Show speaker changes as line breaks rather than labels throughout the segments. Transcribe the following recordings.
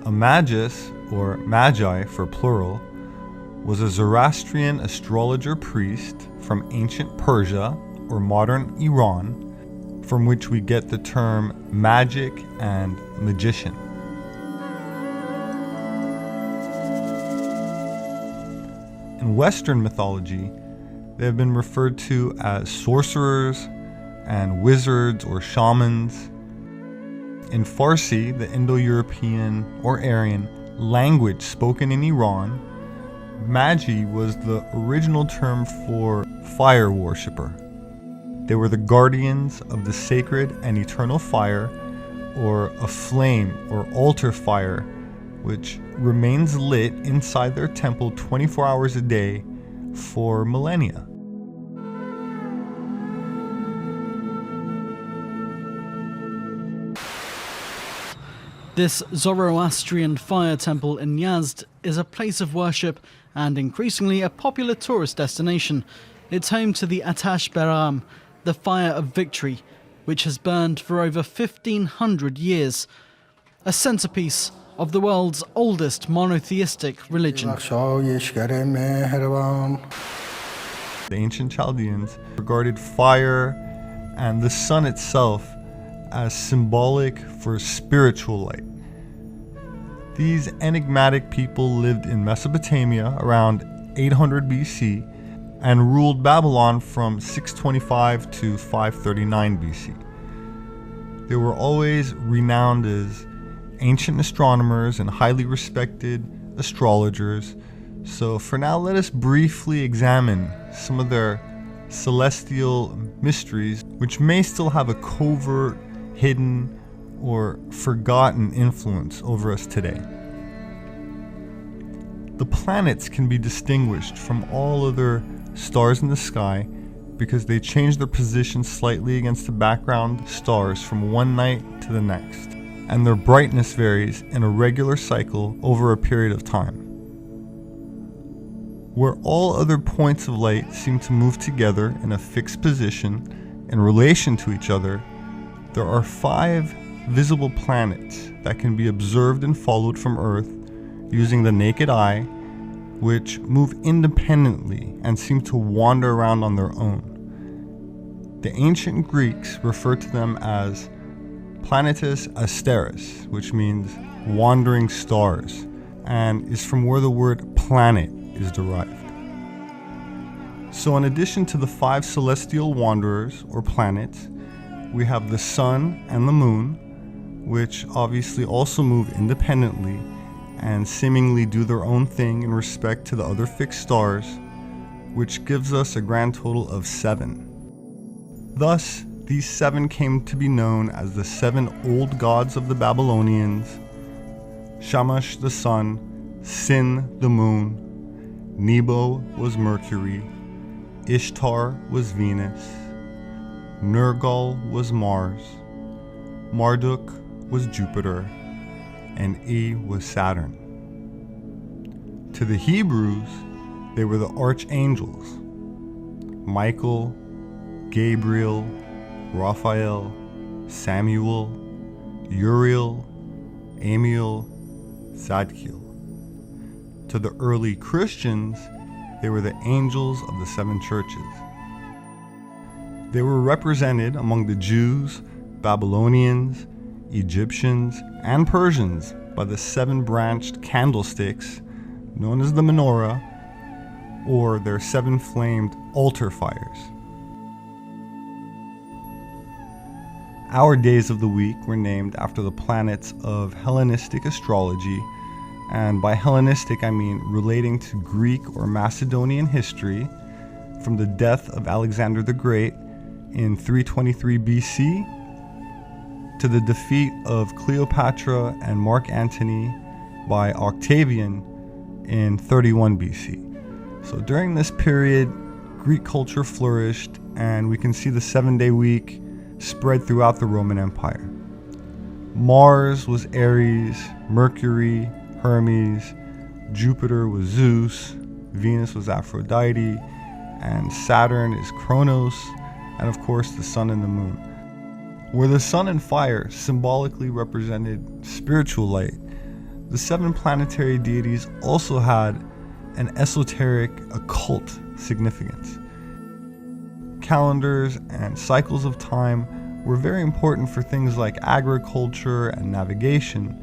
A magus, or magi for plural, was a Zoroastrian astrologer priest from ancient Persia or modern Iran, from which we get the term magic and magician. In Western mythology, they have been referred to as sorcerers and wizards or shamans. In Farsi, the Indo-European or Aryan language spoken in Iran, magi was the original term for fire worshipper. They were the guardians of the sacred and eternal fire, or a flame or altar fire, which remains lit inside their temple 24 hours a day for millennia.
This Zoroastrian fire temple in Yazd is a place of worship and increasingly a popular tourist destination. It's home to the Atash Beram, the fire of victory, which has burned for over 1,500 years, a centerpiece of the world's oldest monotheistic religion.
The ancient Chaldeans regarded fire and the sun itself as symbolic for spiritual light. These enigmatic people lived in Mesopotamia around 800 BC and ruled Babylon from 625 to 539 BC. They were always renowned as ancient astronomers and highly respected astrologers. So for now, let us briefly examine some of their celestial mysteries, which may still have a covert, hidden, or forgotten influence over us today. The planets can be distinguished from all other stars in the sky because they change their position slightly against the background stars from one night to the next, and their brightness varies in a regular cycle over a period of time. Where all other points of light seem to move together in a fixed position in relation to each other, there are 5 visible planets that can be observed and followed from Earth using the naked eye, which move independently and seem to wander around on their own. The ancient Greeks referred to them as planetes asteris, which means wandering stars, and is from where the word planet is derived. So in addition to the 5 celestial wanderers or planets, we have the sun and the moon, which obviously also move independently and seemingly do their own thing in respect to the other fixed stars, which gives us a grand total of 7. Thus, these 7 came to be known as the 7 old gods of the Babylonians: Shamash the sun, Sin the moon, Nebo was Mercury, Ishtar was Venus, Nergal was Mars, Marduk was Jupiter, and E was Saturn. To the Hebrews, they were the archangels: Michael, Gabriel, Raphael, Samuel, Uriel, Amiel, Zadkiel. To the early Christians, they were the angels of the 7 churches. They were represented among the Jews, Babylonians, Egyptians, and Persians by the 7-branched candlesticks known as the menorah, or their 7-flamed altar fires. Our days of the week were named after the planets of Hellenistic astrology, and by Hellenistic I mean relating to Greek or Macedonian history, from the death of Alexander the Great in 323 BC to the defeat of Cleopatra and Mark Antony by Octavian in 31 BC. So during this period, Greek culture flourished, and we can see the 7-day week spread throughout the Roman Empire. Mars was Ares, Mercury, Hermes, Jupiter was Zeus, Venus was Aphrodite, and Saturn is Kronos, and of course the sun and the moon. Where the sun and fire symbolically represented spiritual light, the 7 planetary deities also had an esoteric occult significance. Calendars and cycles of time were very important for things like agriculture and navigation,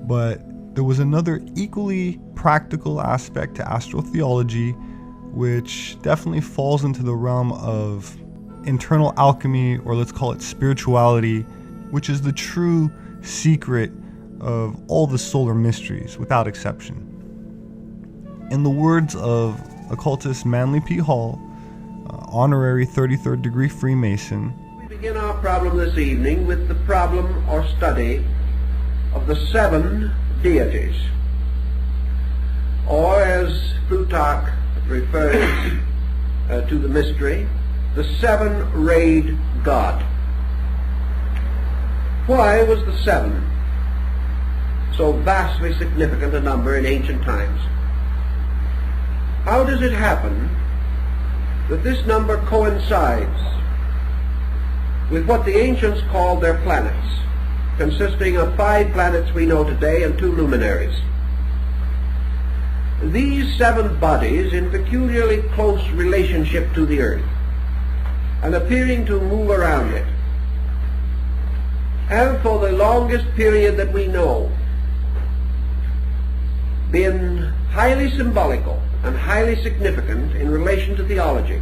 but there was another equally practical aspect to astro-theology, which definitely falls into the realm of internal alchemy, or let's call it spirituality, which is the true secret of all the solar mysteries, without exception. In the words of occultist Manly P. Hall, honorary 33rd degree Freemason,
we begin our problem this evening with the problem or study of the 7 deities, or as Plutarch refers to the mystery, the 7-rayed God. Why was the 7 so vastly significant a number in ancient times? How does it happen that this number coincides with what the ancients called their planets, consisting of 5 planets we know today and 2 luminaries? These 7 bodies in peculiarly close relationship to the earth and appearing to move around it have for the longest period that we know been highly symbolical and highly significant in relation to theology.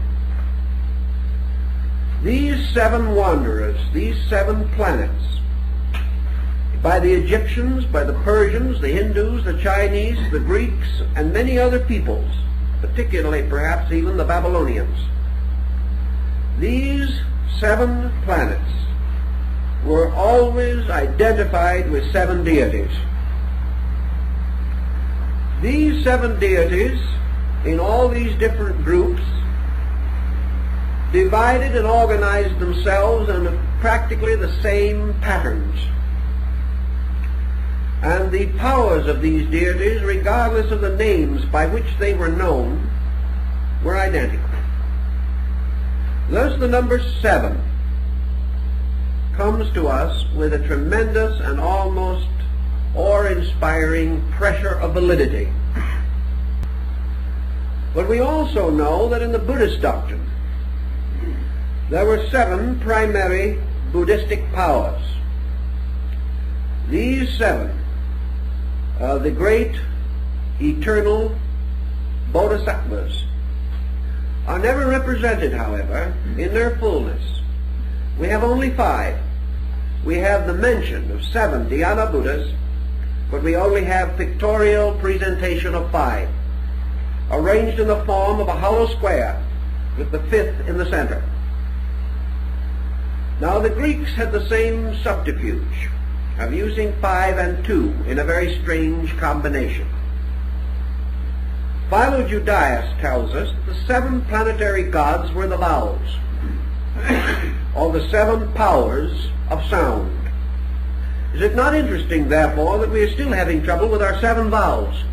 These 7 wanderers, these 7 planets, by the Egyptians, by the Persians, the Hindus, the Chinese, the Greeks, and many other peoples, particularly perhaps even the Babylonians, these 7 planets were always identified with 7 deities. These 7 deities, in all these different groups, divided and organized themselves in practically the same patterns. And the powers of these deities, regardless of the names by which they were known, were identical. Thus the number 7 comes to us with a tremendous and almost awe-inspiring pressure of validity. But we also know that in the Buddhist doctrine there were 7 primary Buddhistic powers. These 7, the great eternal bodhisattvas, are never represented, however, in their fullness. We have only 5. We have the mention of 7 Dhyana Buddhas, but we only have pictorial presentation of 5, arranged in the form of a hollow square with the 5th in the center. Now the Greeks had the same subterfuge of using 5 and 2 in a very strange combination. Philo-Judaeus tells us that the 7 planetary gods were the vowels, or the 7 powers of sound. Is it not interesting, therefore, that we are still having trouble with our 7 vowels?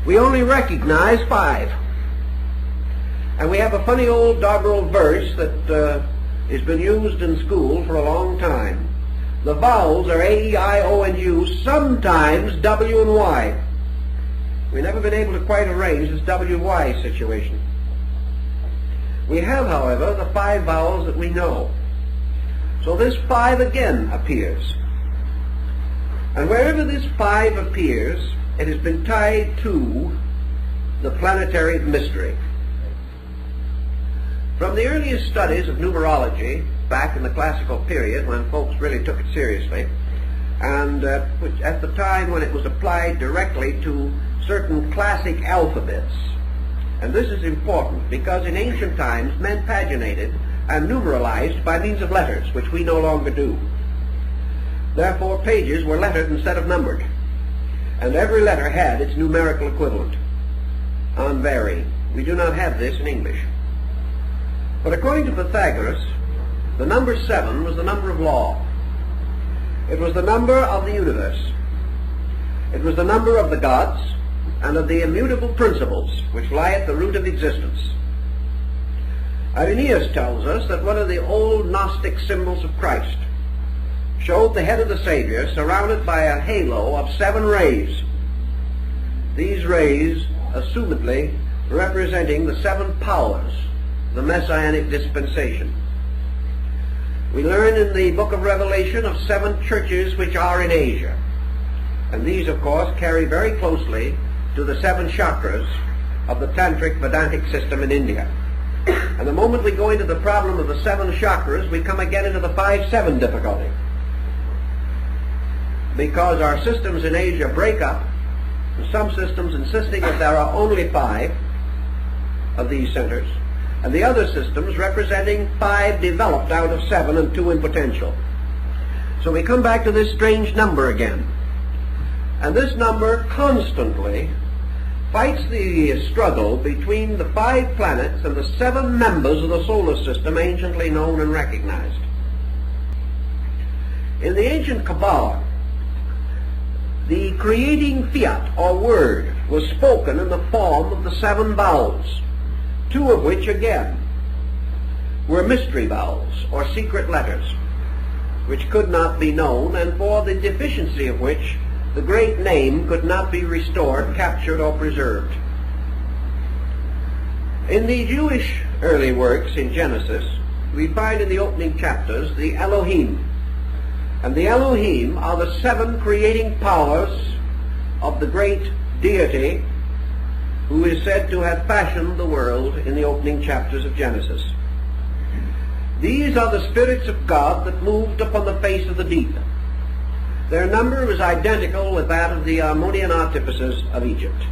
We only recognize 5. And we have a funny old doggerel verse that has been used in school for a long time. The vowels are A, E, I, O, and U, sometimes W and Y. We've never been able to quite arrange this W-Y situation. We have, however, the 5 vowels that we know. So this 5 again appears. And wherever this 5 appears, it has been tied to the planetary mystery. From the earliest studies of numerology, back in the classical period when folks really took it seriously, and at the time when it was applied directly to certain classic alphabets. And this is important because in ancient times men paginated and numeralized by means of letters, which we no longer do. Therefore pages were lettered instead of numbered, and every letter had its numerical equivalent, unvarying. We do not have this in English. But according to Pythagoras, the number 7 was the number of law. It was the number of the universe. It was the number of the gods and of the immutable principles which lie at the root of existence. Irenaeus tells us that one of the old Gnostic symbols of Christ showed the head of the Savior surrounded by a halo of 7 rays. These rays, assumedly, representing the 7 powers, the Messianic dispensation. We learn in the book of Revelation of 7 churches which are in Asia. And these, of course, carry very closely to the 7 chakras of the Tantric Vedantic system in India. And the moment we go into the problem of the 7 chakras, we come again into the 5-7 difficulty. Because our systems in Asia break up, and some systems insisting that there are only 5 of these centers, and the other systems representing 5 developed out of 7 and 2 in potential. So we come back to this strange number again. And this number constantly fights the struggle between the 5 planets and the 7 members of the solar system anciently known and recognized. In the ancient Kabbalah, the creating fiat or word was spoken in the form of the 7 vowels, 2 of which again were mystery vowels or secret letters, which could not be known, and for the deficiency of which the great name could not be restored, captured, or preserved. In the Jewish early works in Genesis, we find in the opening chapters the Elohim. And the Elohim are the 7 creating powers of the great deity who is said to have fashioned the world in the opening chapters of Genesis. These are the spirits of God that moved upon the face of the deep. Their number was identical with that of the Harmonian artificers of Egypt.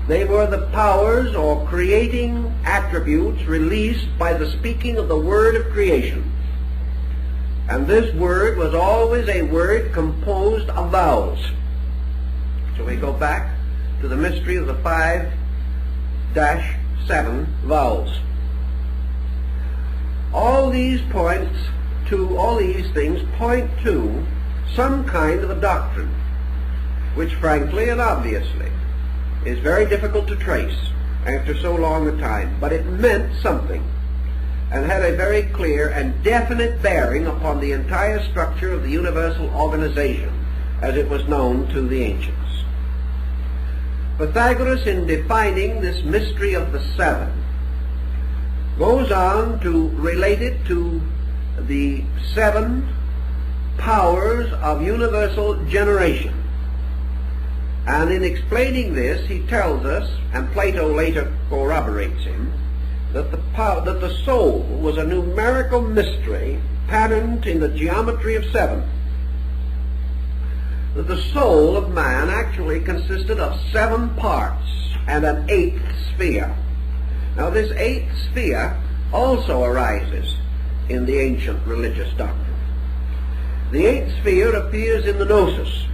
They were the powers or creating attributes released by the speaking of the word of creation. And this word was always a word composed of vowels. So we go back to the mystery of the 5-7 vowels. All these things point to some kind of a doctrine, which frankly and obviously is very difficult to trace after so long a time, but it meant something and had a very clear and definite bearing upon the entire structure of the universal organization as it was known to the ancients. Pythagoras, in defining this mystery of the 7, goes on to relate it to the 7 powers of universal generation. And in explaining this, he tells us, and Plato later corroborates him, that the soul was a numerical mystery patterned in the geometry of 7. That the soul of man actually consisted of 7 parts and an 8th sphere. Now this 8th sphere also arises in the ancient religious doctrine. The 8th sphere appears in the Gnosis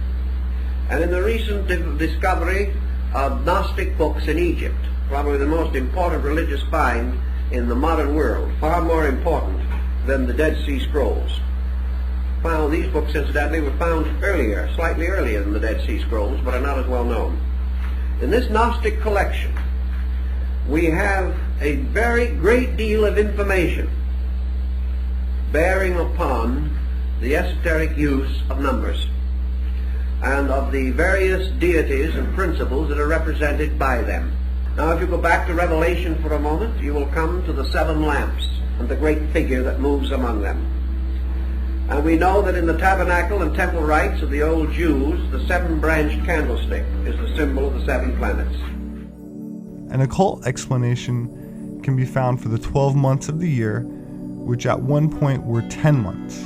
and in the recent discovery of Gnostic books in Egypt, probably the most important religious find in the modern world, far more important than the Dead Sea Scrolls. Well, these books, incidentally, were found earlier, slightly earlier than the Dead Sea Scrolls, but are not as well known. In this Gnostic collection, we have a very great deal of information bearing upon the esoteric use of numbers and of the various deities and principles that are represented by them. Now, if you go back to Revelation for a moment, you will come to the 7 lamps and the great figure that moves among them. And we know that in the tabernacle and temple rites of the old Jews, the 7-branched candlestick is the symbol of the 7 planets.
An occult explanation can be found for the 12 months of the year, which at one point were 10 months,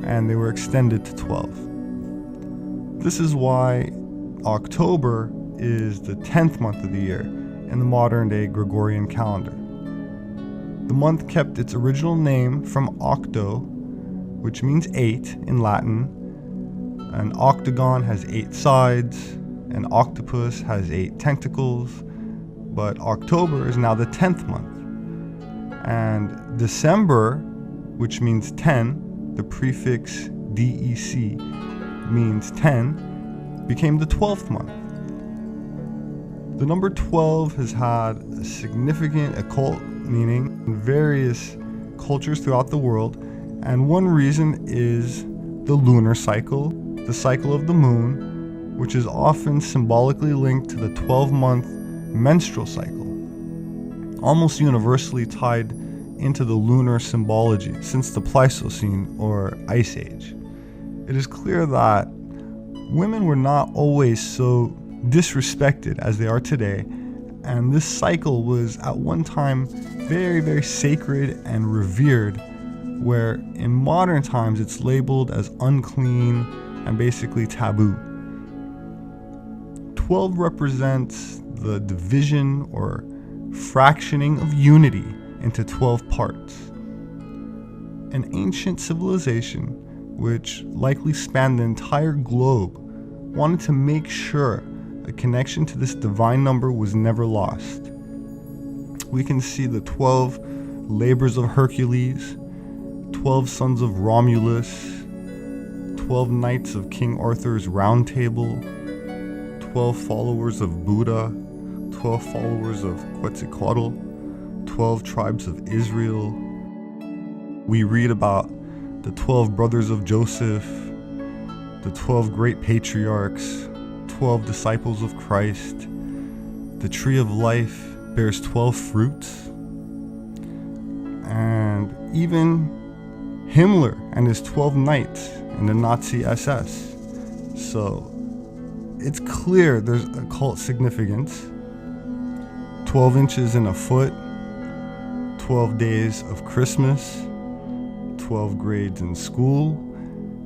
and they were extended to 12. This is why October is the 10th month of the year in the modern-day Gregorian calendar. The month kept its original name from octo, which means 8 in Latin. An octagon has 8 sides, an octopus has 8 tentacles, but October is now the 10th month. And December, which means 10, the prefix DEC means 10, became the 12th month. The number 12 has had a significant occult meaning in various cultures throughout the world, and one reason is the lunar cycle, the cycle of the moon, which is often symbolically linked to the 12-month menstrual cycle, almost universally tied into the lunar symbology since the Pleistocene or Ice Age. It is clear that women were not always so disrespected as they are today, and this cycle was at one time very, very sacred and revered, where in modern times it's labeled as unclean and basically taboo. 12 represents the division or fractioning of unity into 12 parts. An ancient civilization, which likely spanned the entire globe, wanted to make sure a connection to this divine number was never lost. We can see the 12 labors of Hercules, 12 sons of Romulus, 12 knights of King Arthur's Round Table, 12 followers of Buddha, 12 followers of Quetzalcoatl, 12 tribes of Israel. We read about the 12 brothers of Joseph, the 12 great patriarchs, 12 disciples of Christ. The tree of life bears 12 fruits. And even Himmler and his 12 knights in the Nazi SS. So it's clear there's occult significance. 12 inches in a foot, 12 days of Christmas, 12 grades in school,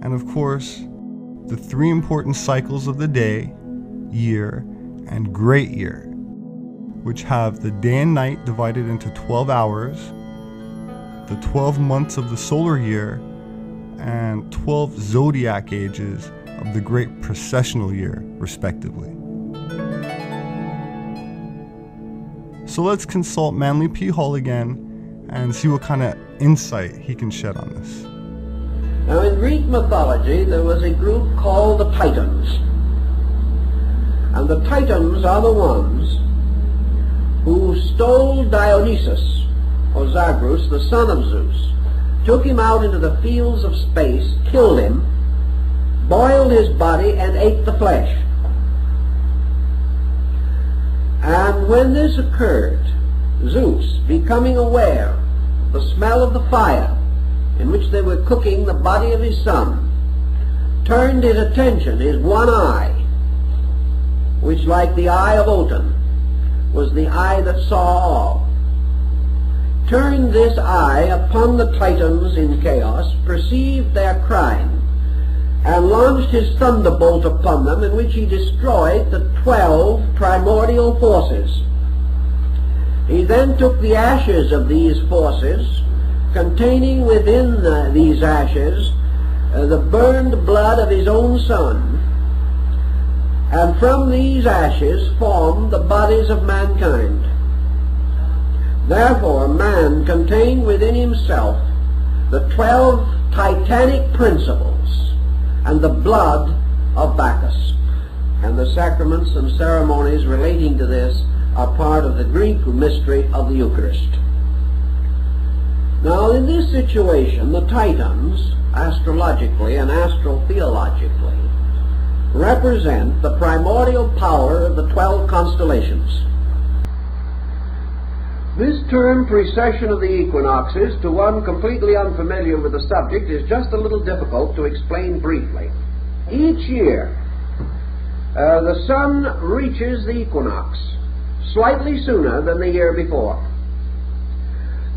and of course, the 3 important cycles of the day, year, and great year, which have the day and night divided into 12 hours, the 12 months of the solar year, and 12 zodiac ages of the great precessional year, respectively. So let's consult Manly P. Hall again and see what kind of insight he can shed on this.
Now, in Greek mythology, there was a group called the Titans. And the Titans are the ones who stole Dionysus, or Zagreus, the son of Zeus, took him out into the fields of space, killed him, boiled his body, and ate the flesh. And when this occurred, Zeus, becoming aware of the smell of the fire in which they were cooking the body of his son, turned his attention, his one eye, which like the eye of Otan was the eye that saw all, turned this eye upon the Titans in chaos, perceived their crime, and launched his thunderbolt upon them, in which he destroyed the 12 primordial forces. He then took the ashes of these forces, containing within these ashes the burned blood of his own son, and from these ashes formed the bodies of mankind. Therefore, man contained within himself the 12 titanic principles and the blood of Bacchus. And the sacraments and ceremonies relating to this are part of the Greek mystery of the Eucharist. Now, in this situation, the Titans, astrologically and astro-theologically, represent the primordial power of the 12 constellations. This term, precession of the equinoxes, to one completely unfamiliar with the subject, is just a little difficult to explain briefly. Each year, the sun reaches the equinox slightly sooner than the year before.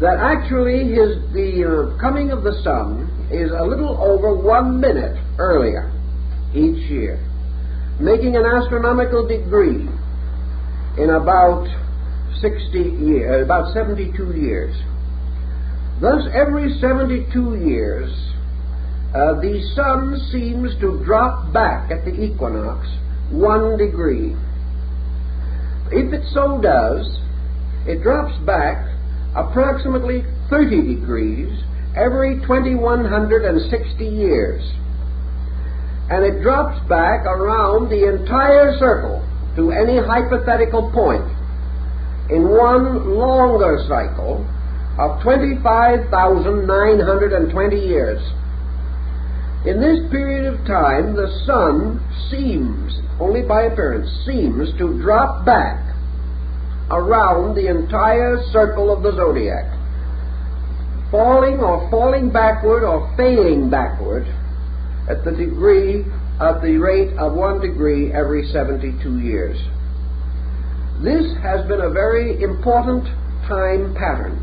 That actually the coming of the sun is a little over 1 minute earlier each year, making an astronomical degree in about 72 years. Thus, every 72 years, the sun seems to drop back at the equinox 1 degree. If it so does, it drops back approximately 30 degrees every 2160 years. And it drops back around the entire circle to any hypothetical point in one longer cycle of 25,920 years. In this period of time, the sun seems, only by appearance, seems to drop back around the entire circle of the zodiac, falling backward or fading backward at the rate of 1 degree every 72 years. This has been a very important time pattern,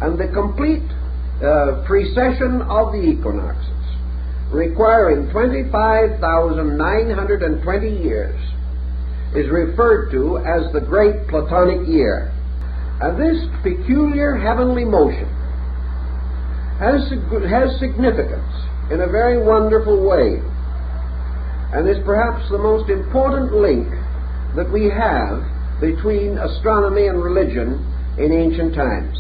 and the complete precession of the equinoxes, requiring 25,920 years, is referred to as the Great Platonic Year. And this peculiar heavenly motion has significance in a very wonderful way, and is perhaps the most important link that we have between astronomy and religion in ancient times.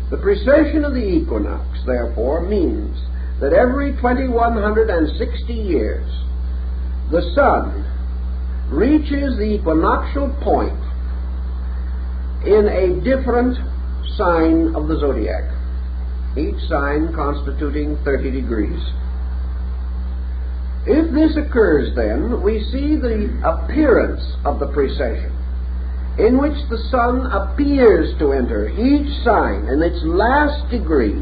The precession of the equinox, therefore, means that every 2160 years the sun reaches the equinoctial point in a different sign of the zodiac, each sign constituting 30 degrees. If this occurs, then, we see the appearance of the precession, in which the sun appears to enter each sign in its last degree,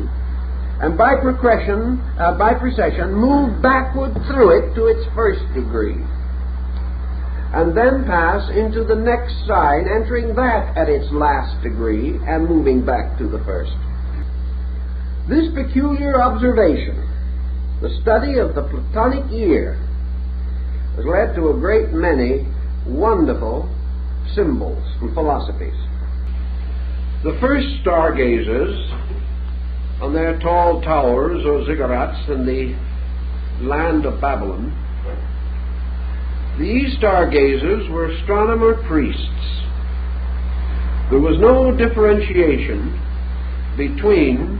and by precession move backward through it to its first degree, and then pass into the next sign, entering that at its last degree and moving back to the first. This peculiar observation, the study of the Platonic year, has led to a great many wonderful symbols and philosophies. The first stargazers on their tall towers or ziggurats in the land of Babylon, these stargazers were astronomer priests. There was no differentiation between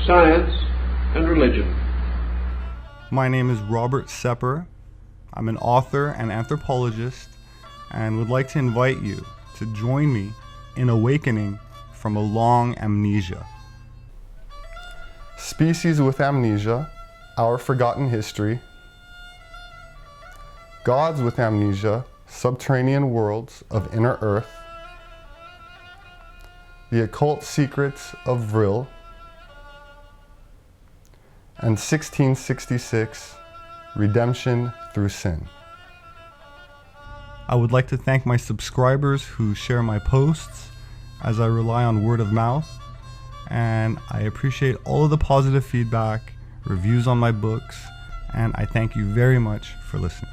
science and religion.
My name is Robert Sepper. I'm an author and anthropologist, and would like to invite you to join me in awakening from a long amnesia. Species with Amnesia, Our Forgotten History. Gods with Amnesia, Subterranean Worlds of Inner Earth. The Occult Secrets of Vril. And 1666, Redemption Through Sin. I would like to thank my subscribers who share my posts, as I rely on word of mouth, and I appreciate all of the positive feedback, reviews on my books, and I thank you very much for listening.